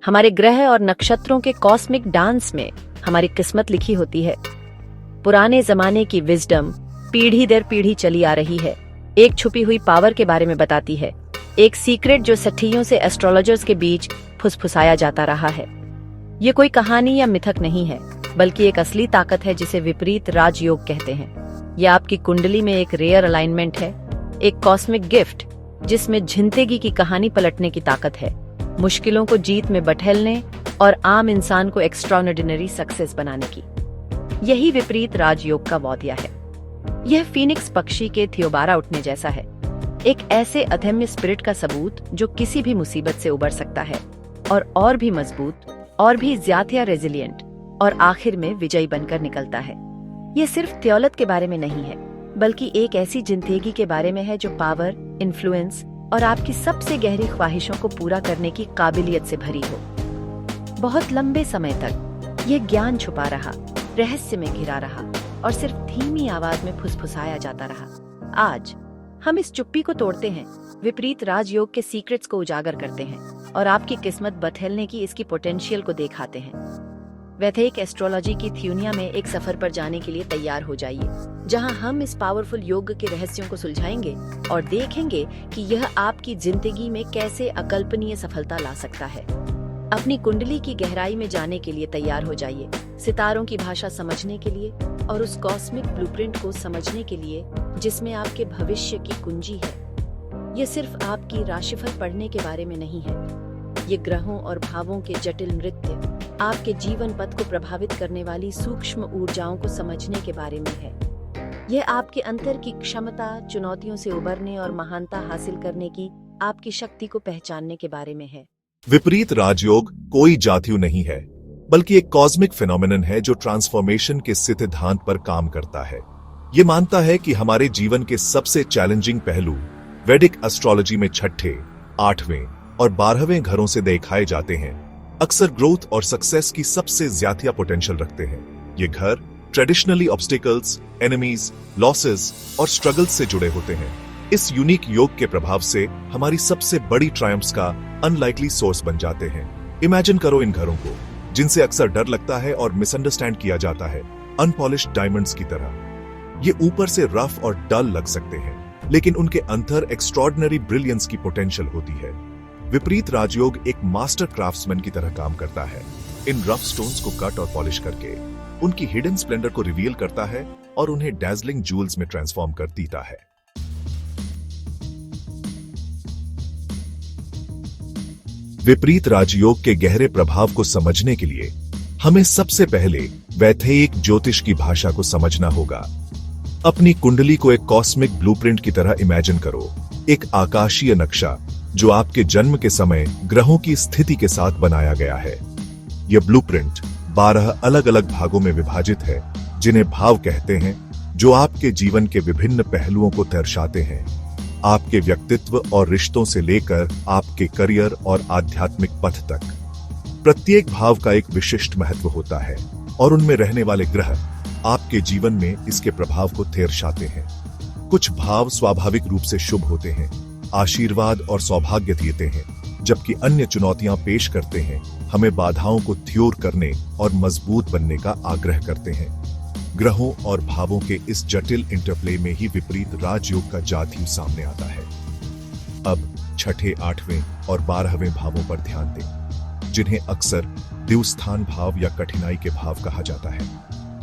हमारे ग्रह और नक्षत्रों के कॉस्मिक डांस में हमारी किस्मत लिखी होती है। पुराने जमाने की विजडम पीढ़ी दर पीढ़ी चली आ रही है, एक छुपी हुई पावर के बारे में बताती है, एक सीक्रेट जो सट्टियों से एस्ट्रोलॉजर्स के बीच फुसफुसाया जाता रहा है। ये कोई कहानी या मिथक नहीं है, बल्कि एक असली ताकत है जिसे विपरीत राजयोग कहते हैं। यह आपकी कुंडली में एक रेयर अलाइनमेंट है, एक कॉस्मिक गिफ्ट जिसमें जिंदगी की कहानी पलटने की ताकत है, मुश्किलों को जीत में बठेलने और आम इंसान को एक्स्ट्राऑर्डिनरी सक्सेस बनाने की। यही विपरीत राजयोग का वौदिया है। यह फीनिक्स पक्षी के थियोबारा उठने जैसा है, एक ऐसे अदम्य स्पिरिट का सबूत जो किसी भी मुसीबत से उबर सकता है और भी मजबूत और भी ज्यादा रेजिलिएंट और आखिर में विजयी बनकर निकलता है। यह सिर्फ दौलत के बारे में नहीं है, बल्कि एक ऐसी जिंदगी के बारे में है जो पावर, इन्फ्लुएंस और आपकी सबसे गहरी ख्वाहिशों को पूरा करने की काबिलियत से भरी हो। बहुत लंबे समय तक यह ज्ञान छुपा रहा, रहस्य में घिरा रहा और सिर्फ धीमी आवाज में फुसफुसाया जाता रहा। आज हम इस चुप्पी को तोड़ते हैं, विपरीत राजयोग के सीक्रेट्स को उजागर करते हैं और आपकी किस्मत बदलने की इसकी पोटेंशियल को दिखाते हैं। वैदिक एस्ट्रोलॉजी की दुनिया में एक सफर पर जाने के लिए तैयार हो जाइए, जहां हम इस पावरफुल योग के रहस्यों को सुलझाएंगे और देखेंगे कि यह आपकी जिंदगी में कैसे अकल्पनीय सफलता ला सकता है। अपनी कुंडली की गहराई में जाने के लिए तैयार हो जाइए, सितारों की भाषा समझने के लिए और उस कॉस्मिक ब्लूप्रिंट को समझने के लिए जिसमें आपके भविष्य की कुंजी है। यह सिर्फ आपकी राशिफल पढ़ने के बारे में नहीं है, ये ग्रहों और भावों के जटिल नृत्य, आपके जीवन पथ को प्रभावित करने वाली सूक्ष्म ऊर्जाओं को समझने के बारे में है। यह आपके अंतर की क्षमता, चुनौतियों से उबरने और महानता हासिल करने की आपकी शक्ति को पहचानने के बारे में है। विपरीत राजयोग कोई जादू नहीं है, बल्कि एक कॉस्मिक फिनोमेनन है जो ट्रांसफॉर्मेशन के सिद्धांत पर काम करता है। ये मानता है कि हमारे जीवन के सबसे चैलेंजिंग पहलू वैदिक एस्ट्रोलॉजी में छठे, 8वें और 12वें घरों से दिखाए जाते हैं, अक्सर ग्रोथ और सक्सेस की सबसे ज्यादा पोटेंशियल रखते हैं। ये घर ट्रेडिशनली ऑब्स्टिकल्स, एनिमीज, लॉसेस और स्ट्रगल्स से जुड़े होते हैं। इस यूनिक योग के प्रभाव से हमारी सबसे बड़ी ट्रायम्फ्स का अनलाइकली सोर्स बन जाते हैं। इमेजिन करो इन घरों को, जिनसे अक्सर डर लगता है और मिसअंडरस्टैंड किया जाता है, अनपॉलिश्ड डायमंड्स की तरह। ये ऊपर से रफ और डल लग सकते हैं, लेकिन उनके अंदर एक्स्ट्रॉर्डिनरी ब्रिलियंस की पोटेंशियल होती है। विपरीत राजयोग एक मास्टर क्राफ्ट्समैन की तरह काम करता है। इन रफ स्टोन्स को कट और पॉलिश करके उनकी हिडन स्प्लेंडर को रिवील करता है और उन्हें डैज़लिंग जूल्स में ट्रांसफॉर्म कर देता है। विपरीत राजयोग के गहरे प्रभाव को समझने के लिए हमें सबसे पहले वैदिक ज्योतिष की भाषा को समझना होगा। अपनी कुंडली को एक कॉस्मिक ब्लूप्रिंट की तरह इमेजिन करो, एक आकाशीय नक्शा जो आपके जन्म के समय ग्रहों की स्थिति के साथ बनाया गया है। यह ब्लूप्रिंट 12 अलग अलग भागों में विभाजित है, जिन्हें भाव कहते हैं, जो आपके जीवन के विभिन्न पहलुओं को दर्शाते हैं, आपके व्यक्तित्व और रिश्तों से लेकर आपके करियर और आध्यात्मिक पथ तक। प्रत्येक भाव का एक विशिष्ट महत्व होता है और उनमें रहने वाले ग्रह आपके जीवन में इसके प्रभाव को दर्शाते हैं। कुछ भाव स्वाभाविक रूप से शुभ होते हैं, आशीर्वाद और सौभाग्य देते हैं, जबकि अन्य चुनौतियां पेश करते हैं, हमें बाधाओं को दूर करने और मजबूत बनने का आग्रह करते हैं। ग्रहों और भावों के इस जटिल इंटरप्ले में ही विपरीत राजयोग का जादू सामने आता है। अब छठे, 8वें और 12वें भावों पर ध्यान दें, जिन्हें अक्सर द्विस्थान भाव या कठिनाई के भाव कहा जाता है।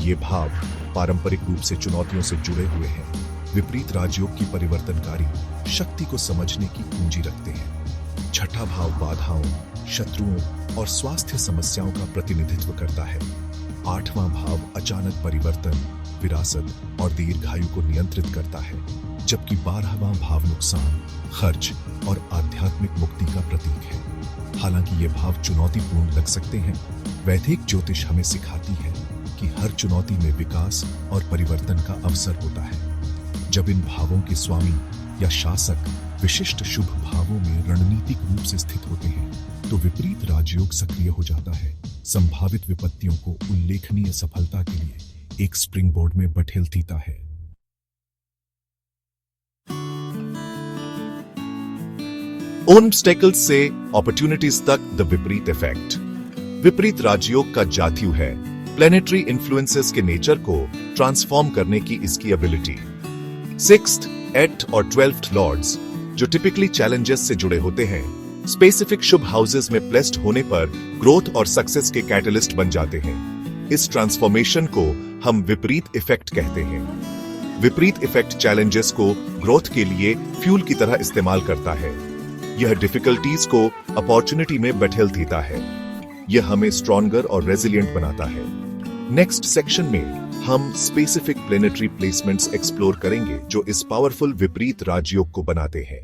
ये भाव पारंपरिक रूप से चुनौतियों से जुड़े हुए हैं। विपरीत राजयोग की परिवर्तनकारी शक्ति को समझने की कुंजी रखते हैं। छठा भाव बाधाओं, शत्रुओं और स्वास्थ्य समस्याओं का प्रतिनिधित्व करता है। 8वां भाव अचानक परिवर्तन, विरासत और दीर्घायु को नियंत्रित करता है, जबकि 12वां भाव नुकसान, खर्च और आध्यात्मिक मुक्ति का प्रतीक है। हालांकि ये भाव चुनौतीपूर्ण लग सकते हैं, वैदिक ज्योतिष हमें सिखाती है कि हर चुनौती में विकास और परिवर्तन का अवसर होता है। जब इन भावों के स्वामी या शासक विशिष्ट शुभ भावों में रणनीतिक रूप से स्थित होते हैं, तो विपरीत राजयोग सक्रिय हो जाता है, संभावित विपत्तियों को उल्लेखनीय सफलता के लिए एक स्प्रिंग बोर्ड में बठेल देता है। ऑब्स्टेकल्स से अपॉर्चुनिटीज तक द विपरीत इफेक्ट। विपरीत राजयोग का जात्यु है प्लेनेटरी इन्फ्लुएंसेस के नेचर को ट्रांसफॉर्म करने की इसकी एबिलिटी। 6th, 8th और 12th लॉर्ड्स जो टिपिकली चैलेंजेस से जुड़े होते हैं, स्पेसिफिक शुभ हाउसेस में प्लेस्ड होने पर ग्रोथ और सक्सेस के कैटलिस्ट बन जाते हैं। इस ट्रांसफॉर्मेशन को हम विपरीत इफेक्ट कहते हैं। विपरीत इफेक्ट चैलेंजेस को ग्रोथ के लिए फ्यूल की तरह इस्तेमाल करता है। यह डिफिकल्टीज को अपॉर्चुनिटी में बठेल देता है। यह हमें स्ट्रॉन्गर और रेजिलिएंट बनाता है। नेक्स्ट सेक्शन में हम स्पेसिफिक प्लेनेटरी प्लेसमेंट्स एक्सप्लोर करेंगे जो इस पावरफुल विपरीत राजयोग को बनाते हैं।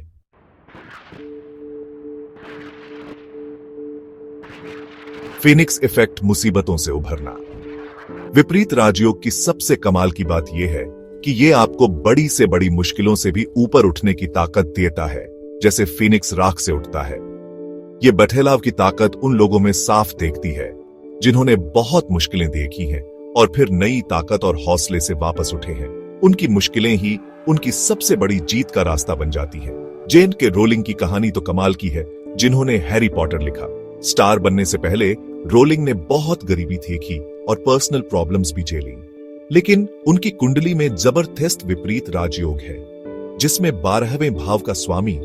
फिनिक्स इफेक्ट, मुसीबतों से उभरना। विपरीत राजयोग की सबसे कमाल की बात यह है कि यह आपको बड़ी से बड़ी मुश्किलों से भी ऊपर उठने की ताकत देता है, जैसे फिनिक्स राख से उठता है। यह बठेलाव की ताकत उन लोगों में साफ देखती है जिन्होंने बहुत मुश्किलें देखी हैं और फिर नई ताकत और हौसले से वापस उठे हैं। उनकी मुश्किलें ही उनकी सबसे बड़ी जीत का रास्ता बन जाती हैं। जेन के रोलिंग की कहानी तो कमाल की है, जिन्होंने हैरी पॉटर लिखा। स्टार बनने से पहले रोलिंग ने बहुत गरीबी देखी और पर्सनल प्रॉब्लम्स भी झेली, लेकिन उनकी कुंडली में जबरदस्त विपरीत राजयोग है, जिसमें 12वें भाव का स्वामी,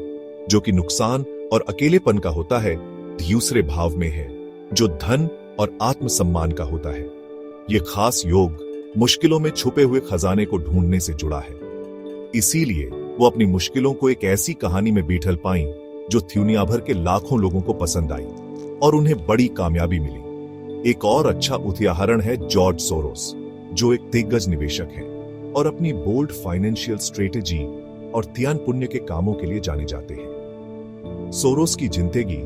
जो कि नुकसान और अकेलेपन का होता है, दूसरे भाव में है, जो धन और आत्मसम्मान का होता है। यह खास योग मुश्किलों में छुपे हुए खजाने को ढूंढने से जुड़ा है। इसीलिए वो अपनी मुश्किलों को एक ऐसी कहानी में बिठल पाई जो दुनिया भर के लाखों लोगों को पसंद आई और उन्हें बड़ी कामयाबी मिली। एक और अच्छा उदाहरण है जॉर्ज सोरोस, जो एक दिग्गज निवेशक हैं और अपनी बोल्ड फाइनेंशियल स्ट्रेटेजी और त्यान पुण्य के कामों के लिए जाने जाते हैं। सोरोस की जिंदगी,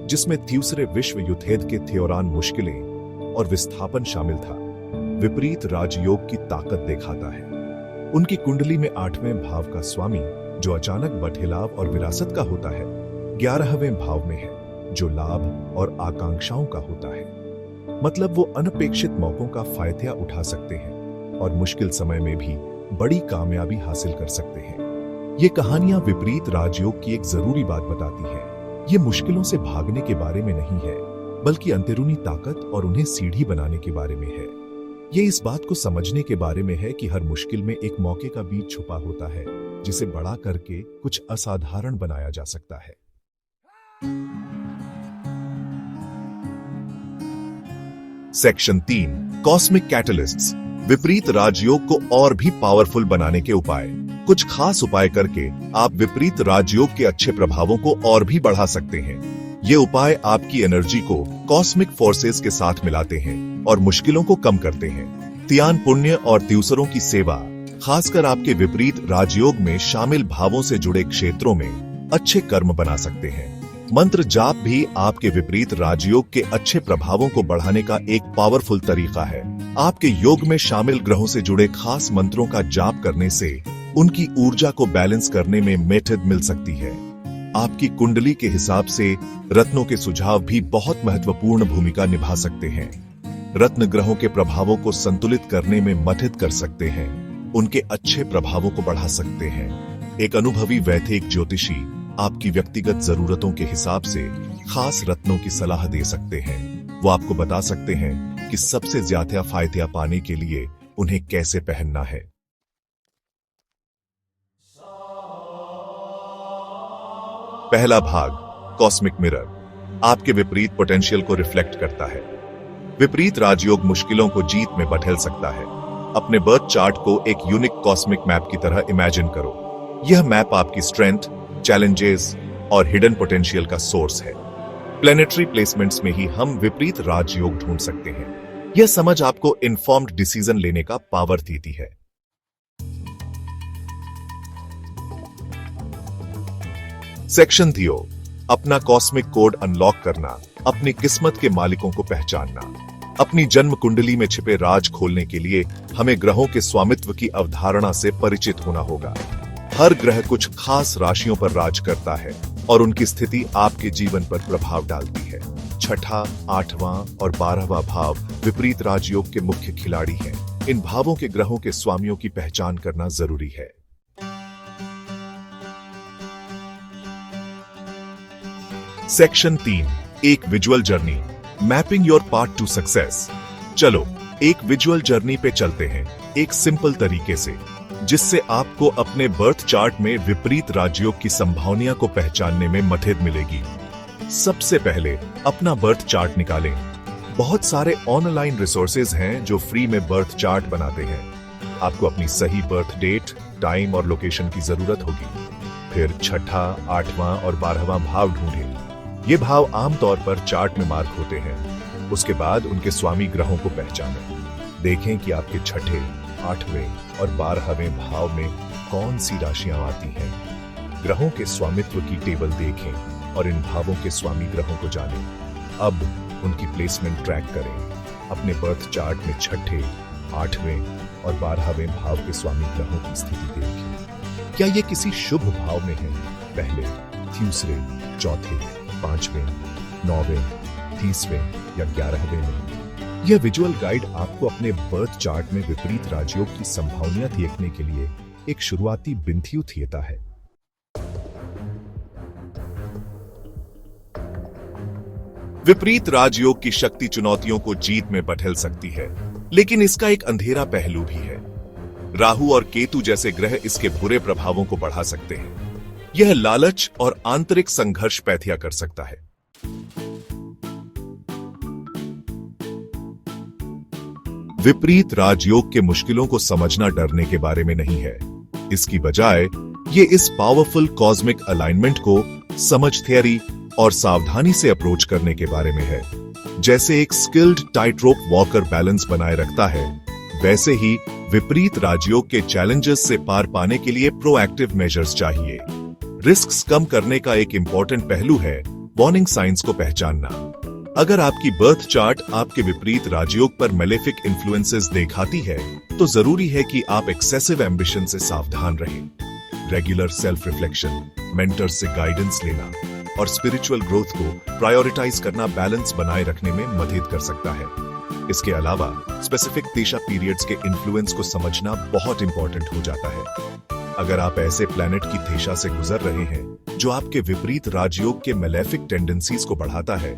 जिसमें दूसरे विश्व युद्ध के दौरान मुश्किलें और विस्थापन शामिल था, विपरीत राजयोग की ताकत दिखाता है। उनकी कुंडली में 8वें भाव का स्वामी, जो अचानक बठेलाव और विरासत का होता है, 11वें भाव में है, जो लाभ और आकांक्षाओं का होता है। मतलब वो अनपेक्षित मौकों का फायदा उठा सकते हैं और मुश्किल समय में भी बड़ी कामयाबी हासिल कर सकते हैं। ये कहानियां विपरीत राजयोग की एक जरूरी बात बताती है। ये मुश्किलों से भागने के बारे में नहीं है, बल्कि अंदरूनी ताकत और उन्हें सीढ़ी बनाने के बारे में है। ये इस बात को समझने के बारे में है कि हर मुश्किल में एक मौके का बीज छुपा होता है, जिसे बड़ा करके कुछ असाधारण बनाया जा सकता है। सेक्शन 3, कॉस्मिक कैटलिस्ट्स, विपरीत राजयोग को और भी पावरफुल बनाने के उपाय। कुछ खास उपाय करके आप विपरीत राजयोग के अच्छे प्रभावों को और भी बढ़ा सकते हैं। ये उपाय आपकी एनर्जी को कॉस्मिक फोर्सेस के साथ मिलाते हैं और मुश्किलों को कम करते हैं। त्यान पुण्य और दूसरों की सेवा, खासकर आपके विपरीत राजयोग में शामिल भावों से जुड़े क्षेत्रों में अच्छे कर्म बना सकते हैं। मंत्र जाप भी आपके विपरीत राजयोग के अच्छे प्रभावों को बढ़ाने का एक पावरफुल तरीका है। आपके योग में शामिल ग्रहों से जुड़े खास मंत्रों का जाप करने से उनकी ऊर्जा को बैलेंस करने में मदद मिल सकती है। आपकी कुंडली के हिसाब से रत्नों के सुझाव भी बहुत महत्वपूर्ण भूमिका निभा सकते हैं। रत्न ग्रहों के प्रभावों को संतुलित करने में मदद कर सकते हैं, उनके अच्छे प्रभावों को बढ़ा सकते हैं। एक अनुभवी वैदिक ज्योतिषी आपकी व्यक्तिगत जरूरतों के हिसाब से खास रत्नों की सलाह दे सकते हैं। वो आपको बता सकते हैं कि सबसे ज्यादा फायदा पाने के लिए उन्हें कैसे पहनना है। पहला भाग, कॉस्मिक मिरर, आपके विपरीत पोटेंशियल को रिफ्लेक्ट करता है। विपरीत राजयोग मुश्किलों को जीत में बदल सकता है। अपने बर्थ चार्ट को एक यूनिक कॉस्मिक मैप की तरह इमेजिन करो। यह मैप आपकी स्ट्रेंथ, चैलेंजेस और हिडन पोटेंशियल का सोर्स है। प्लेनेटरी प्लेसमेंट्स में ही हम विपरीत राजयोग ढूंढ सकते हैं। यह समझ आपको इन्फॉर्म्ड डिसीजन लेने का पावर देती है। सेक्शन 3, अपना कॉस्मिक कोड अनलॉक करना, अपनी किस्मत के मालिकों को पहचानना। अपनी जन्म कुंडली में छिपे राज खोलने के लिए हमें ग्रहों के स्वामित्व की अवधारणा से परिचित होना होगा। हर ग्रह कुछ खास राशियों पर राज करता है और उनकी स्थिति आपके जीवन पर प्रभाव डालती है। 6ठा, 8वां और 12वां भाव विपरीत राजयोग के मुख्य खिलाड़ी हैं। इन भावों के ग्रहों के स्वामियों की पहचान करना जरूरी है। सेक्शन 3, एक visual journey, mapping your path to success. चलो एक विजुअल जर्नी पे चलते हैं, एक सिंपल तरीके से, जिससे आपको अपने बर्थ चार्ट में विपरीत राजयोग की संभावना को पहचानने में मदद मिलेगी। सबसे पहले अपना बर्थ चार्ट निकालें। बहुत सारे ऑनलाइन रिसोर्सेज हैं जो फ्री में बर्थ चार्ट बनाते हैं। आपको अपनी सही बर्थ डेट, टाइम और लोकेशन की जरूरत होगी। फिर छठा, 8वां और 12वां भाव ढूंढें। ये भाव आमतौर पर चार्ट में मार्क होते हैं। उसके बाद उनके स्वामी ग्रहों को पहचानें। देखें कि आपके छठे, 8वें और 12वें भाव में कौन सी राशियां आती हैं। ग्रहों के स्वामित्व की टेबल देखें और इन भावों के स्वामी ग्रहों को जानें। अब उनकी प्लेसमेंट ट्रैक करें। अपने बर्थ चार्ट में छठे, 8वें और 12वें भाव के स्वामी ग्रहों की स्थिति देखें। क्या ये किसी शुभ भाव में है? पहले, तीसरे, चौथे, 5वें, 9वें, 30वें या 11वें में? यह विजुअल गाइड आपको अपने बर्थ चार्ट में विपरीत राजयोग की संभावना देखने के लिए एक शुरुआती बिंदु देता है। विपरीत राजयोग की शक्ति चुनौतियों को जीत में बदल सकती है, लेकिन इसका एक अंधेरा पहलू भी है। राहु और केतु जैसे ग्रह इसके बुरे प्रभावों को बढ़ा सकते हैं। यह लालच और आंतरिक संघर्ष पैदा कर सकता है। विपरीत राजयोग के मुश्किलों को समझना डरने के बारे में नहीं है। इसकी बजाय ये इस पावरफुल कॉस्मिक अलाइनमेंट को समझ, थियरी और सावधानी से अप्रोच करने के बारे में है। जैसे एक स्किल्ड टाइट रोप वॉकर बैलेंस बनाए रखता है, वैसे ही विपरीत राजयोग के चैलेंजेस से पार पाने के लिए प्रोएक्टिव मेजर्स चाहिए। रिस्क्स कम करने का एक इंपॉर्टेंट पहलू है वार्निंग साइंस को पहचानना। अगर आपकी बर्थ चार्ट आपके विपरीत राजयोग पर मैलेफिक इन्फ्लुएंसेस दिखाती है, तो जरूरी है कि आप एक्सेसिव एम्बिशन से सावधान रहें। रेगुलर सेल्फ रिफ्लेक्शन, मेंटर से गाइडेंस लेना और स्पिरिचुअल ग्रोथ को प्रायोरिटाइज करना बैलेंस बनाए रखने में मदद कर सकता है। इसके अलावा स्पेसिफिक दिशा पीरियड्स के इन्फ्लुएंस को समझना बहुत इंपॉर्टेंट हो जाता है। अगर आप ऐसे प्लैनेट की दिशा से गुजर रहे हैं जो आपके विपरीत राजयोग के मैलेफिक टेंडेंसीज को बढ़ाता है,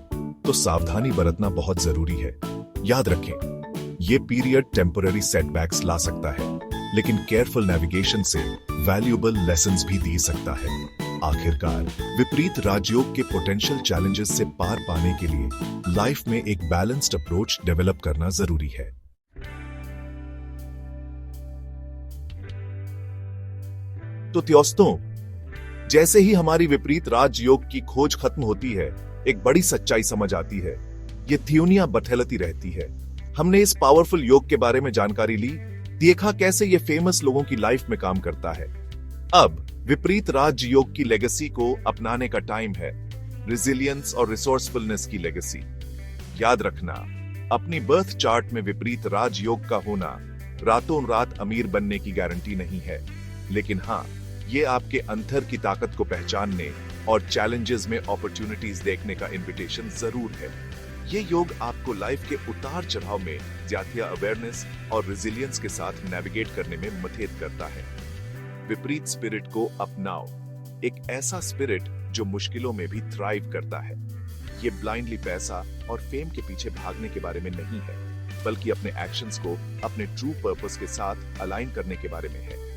तो सावधानी बरतना बहुत जरूरी है। याद रखें, ये पीरियड टेम्पररी सेटबैक्स ला सकता है, लेकिन केयरफुल नेविगेशन से वैल्यूएबल लेसन्स भी दे सकता है। आखिरकार, विपरीत राजयोग के पोटेंशियल चैलेंजेस से पार पाने के लिए लाइफ में एक बैलेंस्ड अप्रोच डेवलप करना जरूरी है। तो दोस्तों, जैसे ही हमारी विपरीत राजयोग की खोज खत्म होती है, एक बड़ी सच्चाई समझ आती है। ये थियोनिया बदलती रहती है। हमने इस पावरफुल योग के बारे में जानकारी ली, देखा कैसे ये फेमस लोगों की लाइफ में काम करता है। अब विपरीत राजयोग की लेगेसी को अपनाने का टाइम है, रिजिलियंस और रिसोर्सफुलनेस की लेगेसी। याद रखना, अपनी बर्थ चार्ट में विपरीत राजयोग का होना रातों रात अमीर बनने की गारंटी नहीं है, लेकिन हाँ, ये आपके अंतर की ताकत को पहचानने और चैलेंजेस में अपॉर्चुनिटीज देखने का इनविटेशन जरूर है। ये योग आपको लाइफ के उतार चढ़ाव में ज्यादा अवेयरनेस और रेजिलियंस के साथ नेविगेट करने में मदद करता है। विपरीत स्पिरिट को अपनाओ, एक ऐसा स्पिरिट जो मुश्किलों में भी थ्राइव करता है। ये ब्लाइंडली पैसा और फेम के पीछे भागने के बारे में नहीं है, बल्कि अपने एक्शंस को अपने ट्रू पर्पस के साथ अलाइन करने के बारे में है।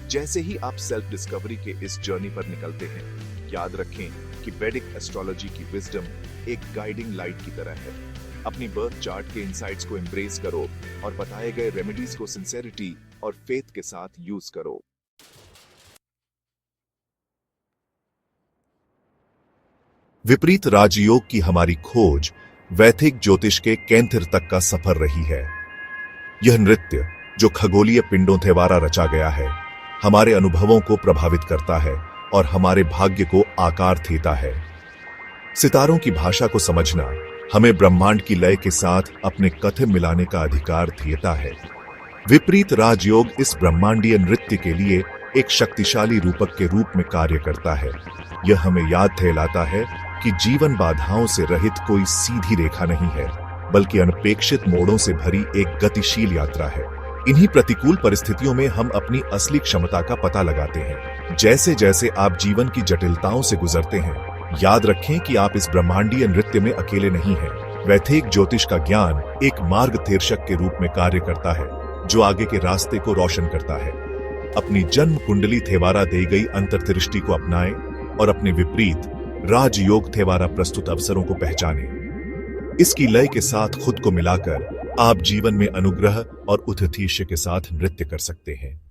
जैसे ही आप सेल्फ डिस्कवरी के इस जर्नी पर निकलते हैं, याद रखें कि वैदिक एस्ट्रोलॉजी की विजडम एक गाइडिंग लाइट की तरह है। अपनी बर्थ चार्ट के इनसाइट्स को एम्ब्रेस करो और बताए गए रेमेडीज को सिंसेरिटी और फेथ के साथ यूज करो। विपरीत राजयोग की हमारी खोज वैदिक ज्योतिष के केंद्र तक का सफर रही है। यह नृत्य जो खगोलीय पिंडों द्वारा रचा गया है, हमारे अनुभवों को प्रभावित करता है और हमारे भाग्य को आकार देता है। सितारों की भाषा को समझना हमें ब्रह्मांड की लय के साथ अपने कथन मिलाने का अधिकार देता है। विपरीत राजयोग इस ब्रह्मांडीय नृत्य के लिए एक शक्तिशाली रूपक के रूप में कार्य करता है। यह हमें याद दिलाता है कि जीवन बाधाओं से रहित कोई सीधी रेखा नहीं है, बल्कि अनपेक्षित मोड़ों से भरी एक गतिशील यात्रा है। इन्हीं प्रतिकूल परिस्थितियों में हम अपनी असली क्षमता का पता लगाते हैं। जैसे जैसे आप जीवन की जटिलताओं से गुजरते हैं, याद रखें कि आप इस ब्रह्मांडीय नृत्य में अकेले नहीं हैं। वैदिक ज्योतिष का ज्ञान एक मार्गदर्शक के रूप में कार्य करता है, जो आगे के रास्ते को रोशन करता है। अपनी जन्म कुंडली थेवारा दी गई अंतर्दृष्टि को अपनाएं और अपने विपरीत राजयोग थेवारा प्रस्तुत अवसरों को पहचानें। इसकी लय के साथ खुद को मिलाकर आप जीवन में अनुग्रह और उद्देश्य के साथ नृत्य कर सकते हैं।